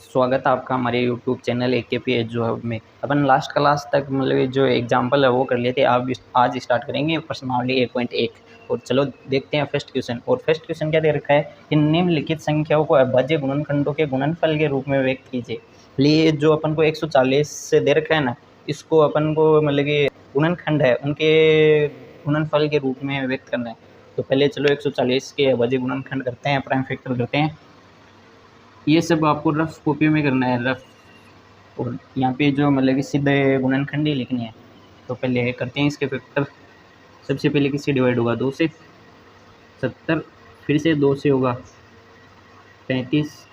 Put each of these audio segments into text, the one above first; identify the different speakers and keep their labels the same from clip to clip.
Speaker 1: स्वागत है आपका हमारे यूट्यूब चैनल AKPH जॉब में। अपन लास्ट क्लास तक मतलब जो एग्जांपल है वो कर लिए थे। आप आज स्टार्ट करेंगे प्रश्नावली 1.1 और चलो देखते हैं फर्स्ट क्वेश्चन। और फर्स्ट क्वेश्चन क्या दे रखा है कि निम्नलिखित संख्याओं को अभाज्य गुणनखंडों के गुणनफल के रूप में व्यक्त कीजिए। लिए जो अपन को 140 से दे रखा है ना, इसको अपन को मतलब कि गुणनखंड है उनके गुणनफल के रूप में व्यक्त करना है। तो पहले चलो 140 के अभाज्य गुणनखंड करते हैं, प्राइम फैक्टर करते हैं। ये सब आपको रफ कॉपी में करना है, रफ। और यहाँ पे जो मतलब कि सीधे गुणनखंड ही लिखनी है। तो पहले करते हैं इसके फैक्टर। सबसे पहले किससे डिवाइड होगा? 2 से। 70 फिर से 2 से होगा 35,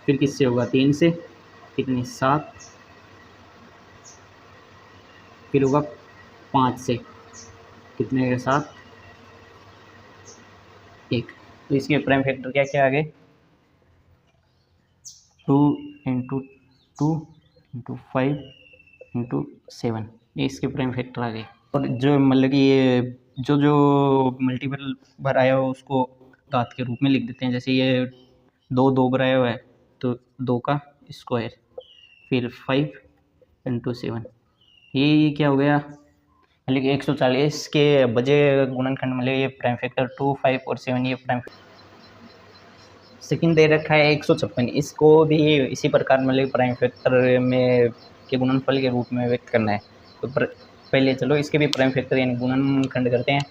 Speaker 1: फिर किससे होगा? 3 से। कितनी? 7, फिर होगा 5 से। कितने के साथ? 1। तो इसके प्राइम फैक्टर क्या क्या आ गए? 2 इंटू 2 इंटू 5 इंटू 7, ये इसके प्राइम फैक्टर आ गए। और जो मतलब कि ये जो जो मल्टीपल बार आया हो उसको घात के रूप में लिख देते हैं। जैसे ये 2 बार आया हुआ है तो 2 का स्क्वायर, फिर 5 इंटू 7, ये क्या हो गया? मतलब कि 140 के बजे गुणनखंड मतलब ये प्राइम फैक्टर 2, 5 और 7 ये प्राइम। सेकंड दे रखा है 156, इसको भी इसी प्रकार मतलब प्राइम फैक्टर में के गुणनफल के रूप में व्यक्त करना है। तो पहले चलो इसके भी प्राइम फैक्टर यानी गुणनखंड करते हैं।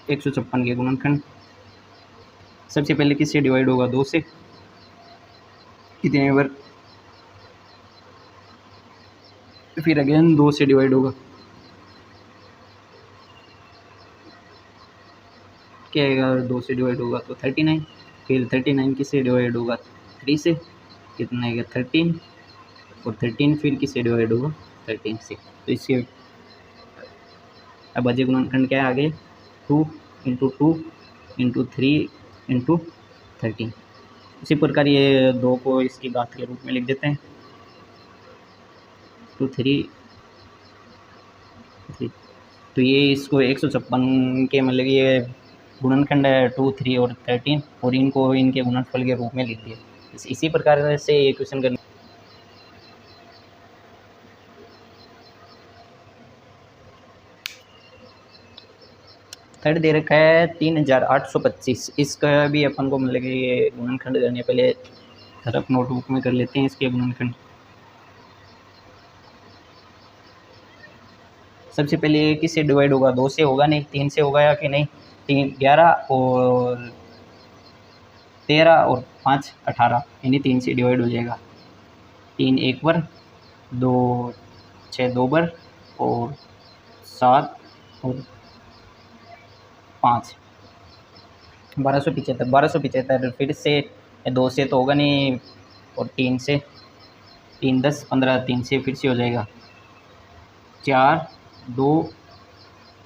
Speaker 1: 156 के गुणनखंड सबसे पहले किससे डिवाइड होगा? 2 से। कितने बार? फिर अगेन 2 से डिवाइड होगा। क्या आएगा? 2 से डिवाइड होगा तो 39। फिर 39 किससे डिवाइड होगा? 3 से। कितना आएगा? 13। और 13 फिर किससे डिवाइड होगा? 13 से। तो इसके अभाज्य गुणनखंड क्या है आगे? 2 इंटू 2 इंटू 3 इंटू 13। इसी प्रकार ये 2 को इसकी घात के रूप में लिख देते हैं। 2 3 3। तो ये इसको 156 के मतलब ये गुणनखंड है 2, 3 और 13, और इनको इनके गुणनफल के रूप में लिख दिया। इसी प्रकार से ये क्वेश्चन करना। थर्ड दे रखा है 3825, इसका भी अपन को मतलब कि ये गुणनखंड करने पहले तरफ नोटबुक में कर लेते हैं इसके गुणनखंड। सबसे पहले किससे डिवाइड होगा? 2 से होगा नहीं, 3 से होगा या कि नहीं? 3 11 और 13 और 5 18, यानी 3 से डिवाइड हो जाएगा। 3 एक बार, 2 6 2 बार, और 7 और 5 1275। 1275 फिर से 2 से तो होगा नहीं, और 3 से। 3 10 15, 3 से फिर से हो जाएगा 4 2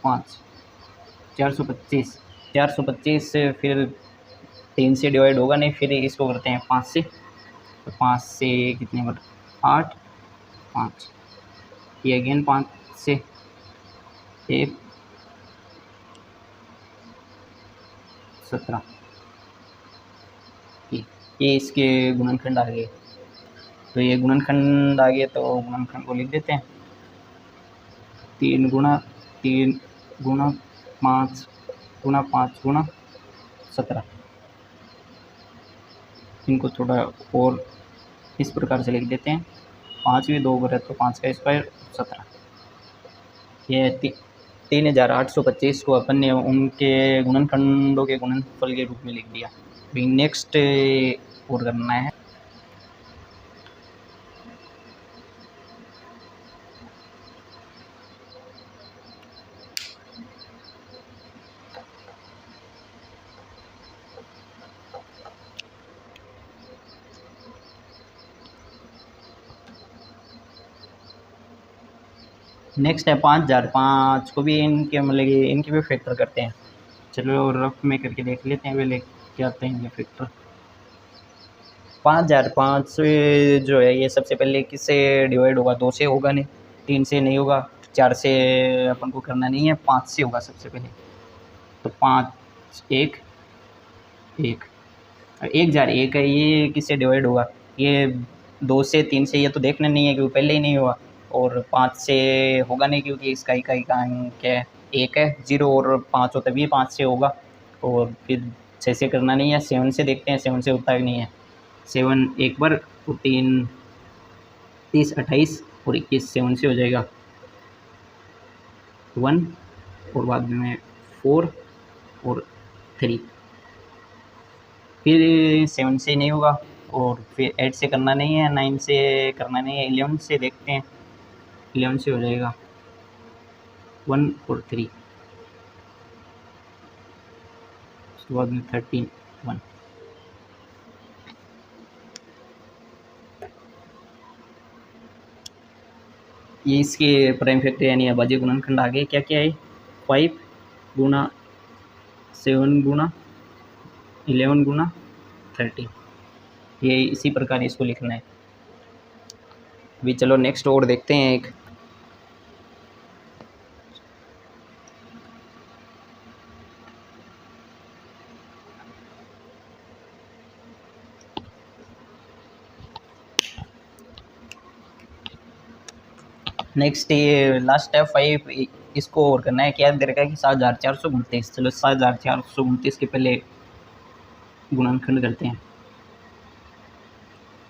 Speaker 1: 5, 425। 425 से फिर 3 से डिवाइड होगा नहीं, फिर इसको करते हैं 5 से। तो 5 से कितने बार? 8 5, ये अगेन 5 से 1 17। ये इसके गुणनखंड आ गए। तो ये गुणनखंड आ गए तो गुणनखंड को लिख देते हैं। 3 गुणा 3 गुणा 5 गुणा 5 गुणा 17। इनको थोड़ा और इस प्रकार से लिख देते हैं। 5 भी 2 बार है तो 5 का स्क्वायर 17। ये 3825 को अपन ने उनके गुणनखंडों के गुणनफल के रूप में लिख दिया। अभी नेक्स्ट और करना है। नेक्स्ट है 5005 को भी इनके मतलब कि इनके भी फैक्टर करते हैं। चलो रफ में करके देख लेते हैं पहले क्या आते हैं ये फैक्टर। 5005 जो है ये सबसे पहले किससे डिवाइड होगा? 2 से होगा नहीं, 3 से नहीं होगा, 4 से अपन को करना नहीं है, 5 से होगा सबसे पहले। तो 5 1 1, 1,001 है, ये किससे डिवाइड होगा? ये 2 से 3 से ये तो देखना नहीं है क्योंकि पहले ही नहीं हुआ, और 5 से होगा नहीं क्योंकि इसका इकाई का अंक है 1 है। 0 और 5 हो तभी 5 से होगा, और फिर 6 से करना नहीं है। 7 से देखते हैं, 7 से होता ही नहीं है। 7 एक बार, और 3 30 28 और 21, 7 से हो जाएगा 1, और बाद में 4 और 3। फिर 7 से नहीं होगा, और फिर 8 से करना नहीं है, 9 से करना नहीं है, 11 से देखते हैं। 11 से हो जाएगा 1 और 3, उसके बाद में 13 1। ये इसके प्राइम फैक्टर यानी अभाज्य गुणनखंड आगे क्या क्या है? 5 गुना 7 गुना 11 गुना 13, ये इसी प्रकार इसको लिखना है। अभी चलो नेक्स्ट और देखते हैं एक। नेक्स्ट ये लास्ट है 5, इसको और करना है। क्या दे रखा है कि 7,429। चलो 7,429 के पहले गुणनखंड करते हैं।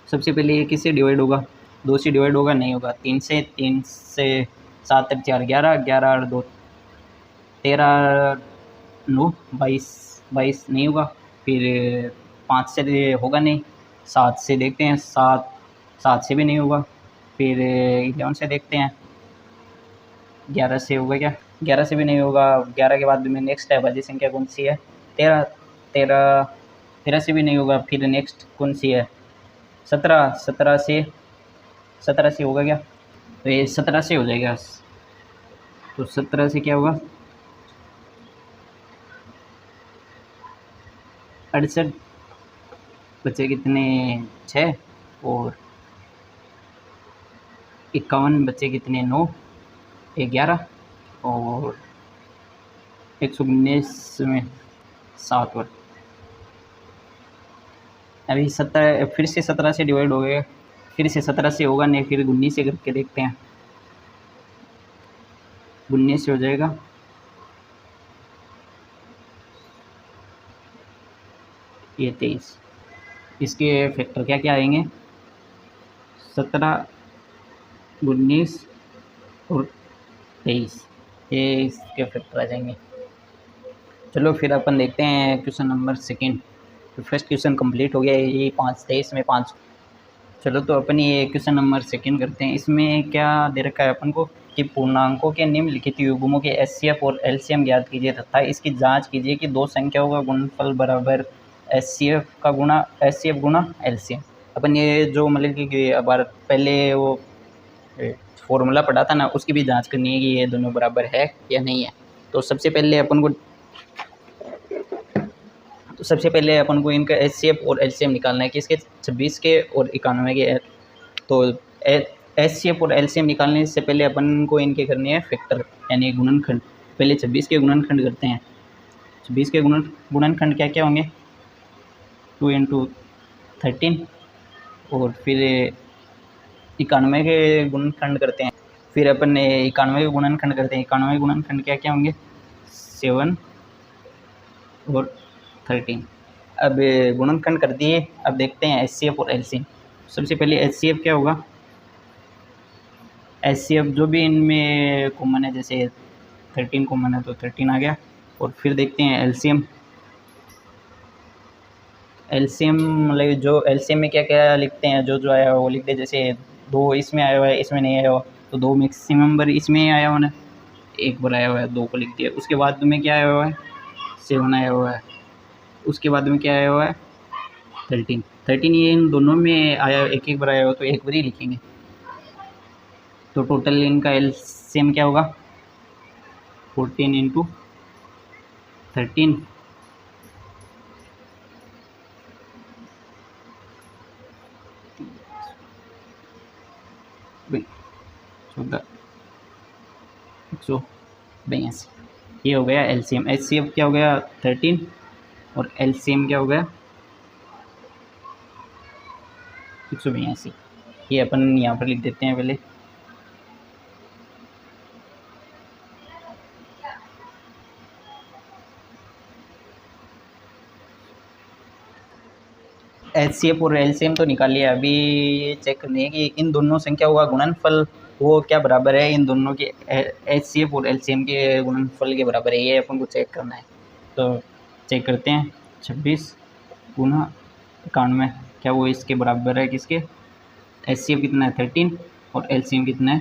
Speaker 1: सबसे पहले ये किससे डिवाइड होगा? 2 से डिवाइड होगा? नहीं होगा। 3 से 7 तक 4 11, 11 और 2 13, 9 22, 22 नहीं होगा। फिर 5 से होगा नहीं। 7 से देखते हैं, 7 से भी नहीं होगा। फिर 11 से देखते हैं, 11 से होगा क्या? 11 से भी नहीं होगा। 11 के बाद में नेक्स्ट है भाज्य संख्या कौन सी है? 13, 13 से भी नहीं होगा। फिर नेक्स्ट कौन सी है? 17, 17 से होगा क्या? तो ये 17 से हो जाएगा। तो 17 से क्या होगा? 68 बचे कितने? 6, और 51 बचे कितने? 9, 11, और 119 में 7 और अभी 17 फिर से 17 से डिवाइड हो गए। फिर से 17 से होगा नहीं। फिर 19 से करके देखते हैं, 19 से हो जाएगा। ये 23। इसके फैक्टर क्या क्या आएंगे? 17, 19 और 23, ये इसके फैक्टर आ जाएंगे। चलो फिर अपन देखते हैं क्वेश्चन नंबर सेकंड। तो फर्स्ट क्वेश्चन कंप्लीट हो गया। ये 5 23 में 5। चलो तो अपन ये क्वेश्चन नंबर सेकंड करते हैं। इसमें क्या दे रखा है अपन को कि पूर्णांकों के निम्नलिखित युग्मों के एचसीएफ और एलसीएम ज्ञात कीजिए तथा इसकी जांच कीजिए कि दो संख्याओं का गुणनफल बराबर एचसीएफ का गुणा एचसीएफ गुणा एलसीएम। अपन ये जो मतलब कि अब पहले वो फॉर्मूला पढ़ा था ना, उसकी भी जांच करनी है कि ये दोनों बराबर है या नहीं है। तो सबसे पहले अपन को इनका एचसीएफ और एलसीएम निकालना है कि इसके 26 के और 91 के। तो एचसीएफ और एलसीएम निकालने से पहले अपन को इनके करने हैं फैक्टर यानी गुणनखंड। पहले 26 के गुणनखंड करते हैं। 26 के गुणनखंड क्या क्या होंगे? 2 × 13, और फिर 91 के गुणनखंड करते हैं। फिर अपन 91 के गुणनखंड करते हैं। 91 गुणनखंड क्या क्या होंगे? 7 और 13। अब गुणनखंड कर दिए। अब देखते हैं एचसीएफ और एलसीएम। सबसे पहले एचसीएफ क्या होगा? एचसीएफ जो भी इनमें कॉमन है, जैसे 13 कॉमन है तो 13 आ गया। और फिर देखते हैं एलसीएम। एलसीएम मतलब जो एलसीएम में क्या क्या लिखते हैं, जो आया हुआ वो लिख दे। जैसे 2 इसमें आया हुआ है, इसमें नहीं आया हुआ, तो 2 मैक्सिमम नंबर इसमें आया हुआ है, 1 बार आया हुआ है, 2 को लिख दिया। उसके बाद में क्या आया हुआ है? 7 आया हुआ है। उसके बाद में क्या आया हुआ है? 13। ये इन दोनों में आया, एक बार आया हुआ तो एक बार ही लिखेंगे। तो टोटल इनका एलसीएम क्या होगा? 14 × 13 182। ये हो गया एलसीएम। एचसीएफ क्या हो गया? 13, और एलसीएम क्या हो गया? 182, ये अपन यहाँ पर लिख देते हैं पहले। एचसीएफ और एलसीएम तो निकाल लिया, अभी ये चेक करनी है कि इन दोनों संख्याओं का गुणनफल वो क्या बराबर है, इन दोनों के एचसीएफ और एलसीएम के गुणनफल के बराबर है, ये अपन को चेक करना है। तो चेक करते हैं, 26 गुना 91, क्या वो इसके बराबर है? किसके? एचसीएफ कितना है? 13 और एलसीएम कितना है?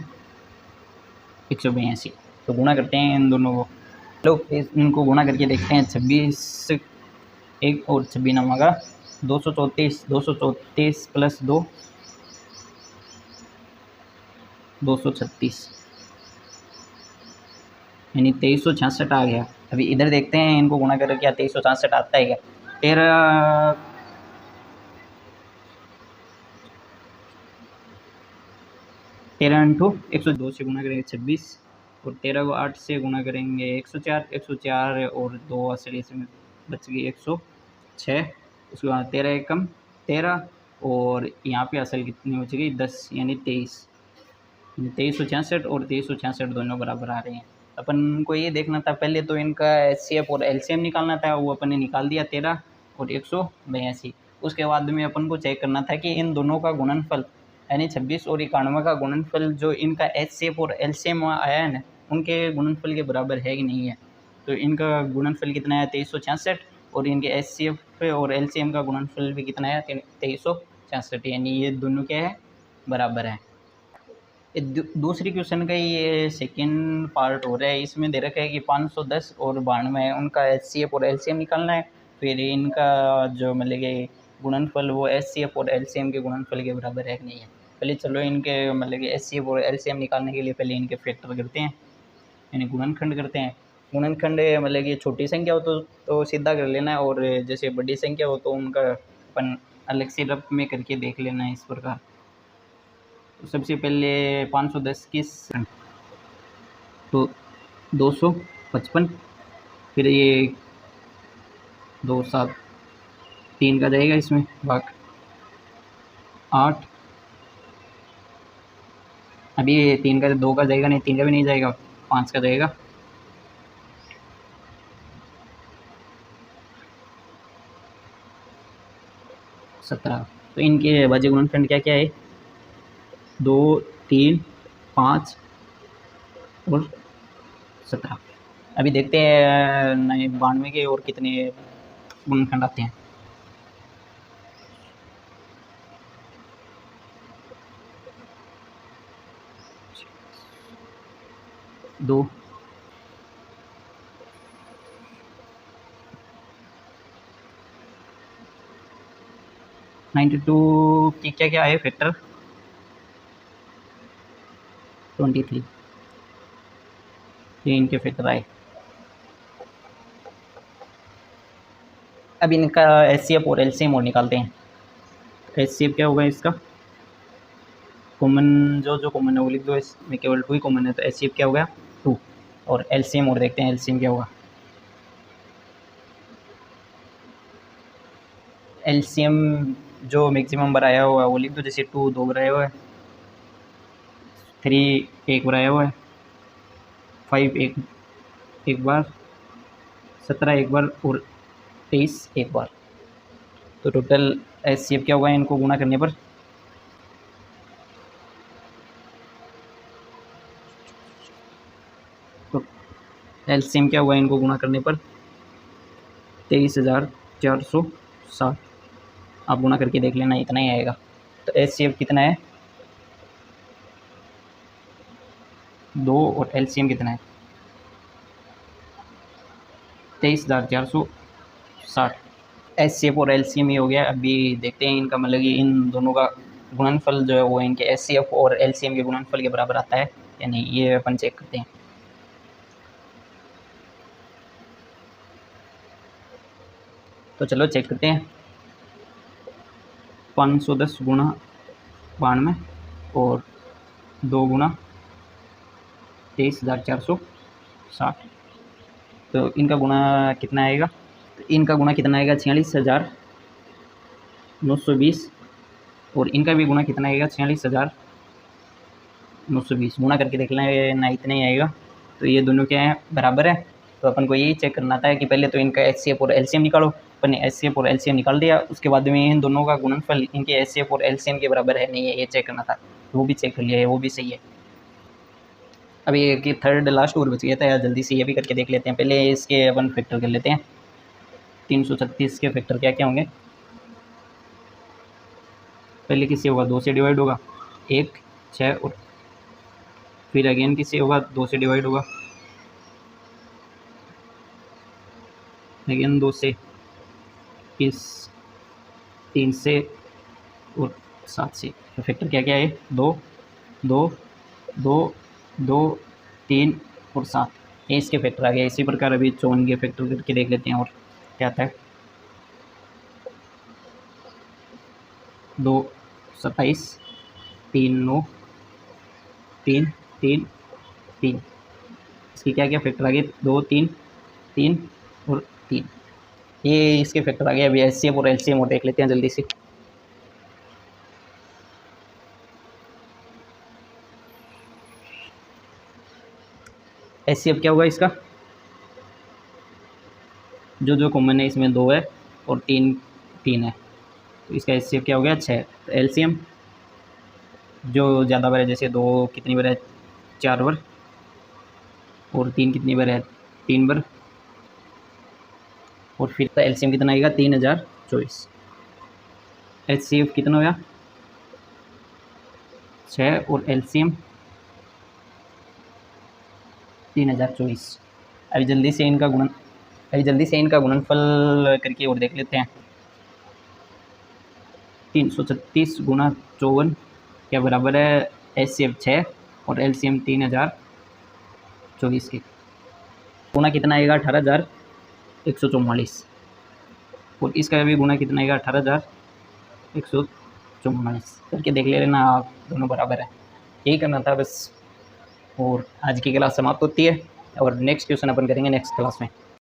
Speaker 1: 182। तो गुणा करते हैं इन दोनों को। लोग इनको गुणा करके देखते हैं, 26 एक और 26 नवा का 234 प्लस 2 236, यानी 2366 आ गया। अभी इधर देखते हैं इनको गुणा करके क्या 2366 आता है क्या? 13 इंटू 102 से गुणा करेंगे 26, और 13 को 8 से गुणा करेंगे 104 और 2 असली में बच गई 106। उसके बाद 13 एक कम 13, और यहाँ पे असल कितनी बच गई? 10, यानी 23। 2366 और 2366 दोनों बराबर आ रहे हैं। अपन को ये देखना था पहले तो इनका एचसीएफ और एलसीएम निकालना था, वो अपन ने निकाल दिया 13 और 182। उसके बाद में अपन को चेक करना था कि इन दोनों का गुणनफल यानी 26 और 91 का गुणनफल जो इनका एचसीएफ और एलसीएम आया है ना, उनके गुणनफल के बराबर है कि नहीं है। तो इनका गुणनफल कितना है? 2366, और इनके एचसीएफ और एलसीएम का गुणनफल भी कितना है? 2366, यानी ये दोनों क्या है? बराबर है। दूसरी क्वेश्चन का ये सेकेंड पार्ट हो रहा है, इसमें दे रखा है कि 510 और 92 है, उनका एचसीएफ और एलसीएम निकालना है। फिर इनका जो मतलब कि गुणनफल वो एचसीएफ और एलसीएम के गुणनफल के बराबर है कि नहीं है। पहले चलो इनके मतलब कि एचसीएफ और एलसीएम निकालने के लिए पहले इनके फैक्टर करते हैं, यानी गुणनखंड करते हैं। गुणनखंड मतलब कि छोटी संख्या हो तो सीधा कर लेना है, और जैसे बड़ी संख्या हो तो उनका अपन अलग से रफ में करके देख लेना है इस प्रकार। तो सबसे पहले 510 किस तो 255, फिर ये 2 7 3 का जाएगा इसमें भाग 8, अभी ये 3 का 2 का जाएगा नहीं, 3 का भी नहीं जाएगा, 5 का जाएगा। सत्रह। तो इनके बाज्य गुणनखंड क्या क्या है? 2 3 5 और 17। अभी देखते हैं नए 92 के और कितने गुणनखंड आते हैं। दो 92 की क्या क्या है फैक्टर? 23, ये इनके फैक्टर आए। अब इनका एचसीएफ और एलसीएम और निकालते हैं। एचसीएफ क्या होगा इसका? कॉमन जो कॉमन है वो लिख दो, इसमें केवल 2 ही कॉमन है, तो एचसीएफ क्या होगा? 2। और एलसीएम और देखते हैं एलसीएम क्या होगा। एलसीएम जो मैक्सिमम बनाया हुआ है वो लिख दो, जैसे 2 2 बनाया हुआ है, 3 1 बनाया हुआ है, 5 एक बार, 17 एक बार, और 23 एक बार। तो टोटल एचसीएफ क्या होगा इनको गुणा करने पर? तो एलसीएम क्या होगा इनको गुणा करने पर? 23,460। आप गुणा करके देख लेना, इतना ही आएगा। तो एचसीएफ कितना है? 2, और एलसीएम कितना है? 23,460। एचसीएफ और एलसीएम ही हो गया। अभी देखते हैं इनका मतलब कि इन दोनों का गुणनफल जो है वो इनके एचसीएफ और एलसीएम के गुणनफल के बराबर आता है या नहीं, ये अपन चेक करते हैं। तो चलो चेक करते हैं। 510 गुणा 92 और 2 गुणा 23,460, तो इनका गुणा कितना आएगा? तो इनका गुणा कितना आएगा? 46,920 और इनका भी गुना कितना आएगा 46,920। गुना करके देख लेना इतना ही आएगा। तो ये दोनों क्या है बराबर है। तो अपन को यही चेक करना था कि पहले तो इनका एचसीएफ और एलसीएम निकालो। अपन ने एचसीएफ और एलसीएम निकाल दिया, उसके बाद में इन दोनों का गुणनफल इनके एचसीएफ और एलसीएम के बराबर है नहीं है ये चेक करना था। वो भी चेक कर लिया है, वो भी सही है। अभी एक थर्ड लास्ट और बच गया था यार, जल्दी से ये भी करके देख लेते हैं। पहले इसके अपन फैक्टर कर लेते हैं। 336 के फैक्टर क्या क्या होंगे। पहले किससे होगा 2 से डिवाइड होगा 1 6, और फिर अगेन किससे होगा 2 से डिवाइड होगा अगेन 2 से, इस 3 से और 7 से। तो फैक्टर क्या क्या है 2 2 2 2 3 और 7, ये इसके फैक्टर आ गए। इसी प्रकार अभी 54 के फैक्टर करके देख लेते हैं और क्या आता है। 2 27 3 9 3 3 3, इसकी क्या क्या फैक्टर आ गए 2 3 3 और 3, ये इसके फैक्टर आ गए। अभी एचसीएफ और एलसीएम और देख लेते हैं जल्दी से। एचसीएफ क्या होगा इसका, जो कॉमन है इसमें 2 है और 3 है, तो इसका एचसीएफ क्या हो गया 6। तो एलसीएम जो ज़्यादा बार है, जैसे 2 कितनी बार है 4 बार, और 3 कितनी बार है 3 बार, और फिर तो एलसीएम कितना आएगा 3024। एचसीएफ कितना हो गया 6 और एलसीएम 3024। अभी जल्दी से इनका गुणनफल करके और देख लेते हैं। 336 गुना 54 क्या बराबर है एचसीएफ 6 और एलसीएम 3024 की। गुना कितना आएगा 18,144, और इसका भी गुना कितना आएगा 18,144 करके देख ले लेना आप, दोनों बराबर है। यही करना था बस, और आज की क्लास समाप्त होती है और नेक्स्ट क्वेश्चन अपन करेंगे नेक्स्ट क्लास में।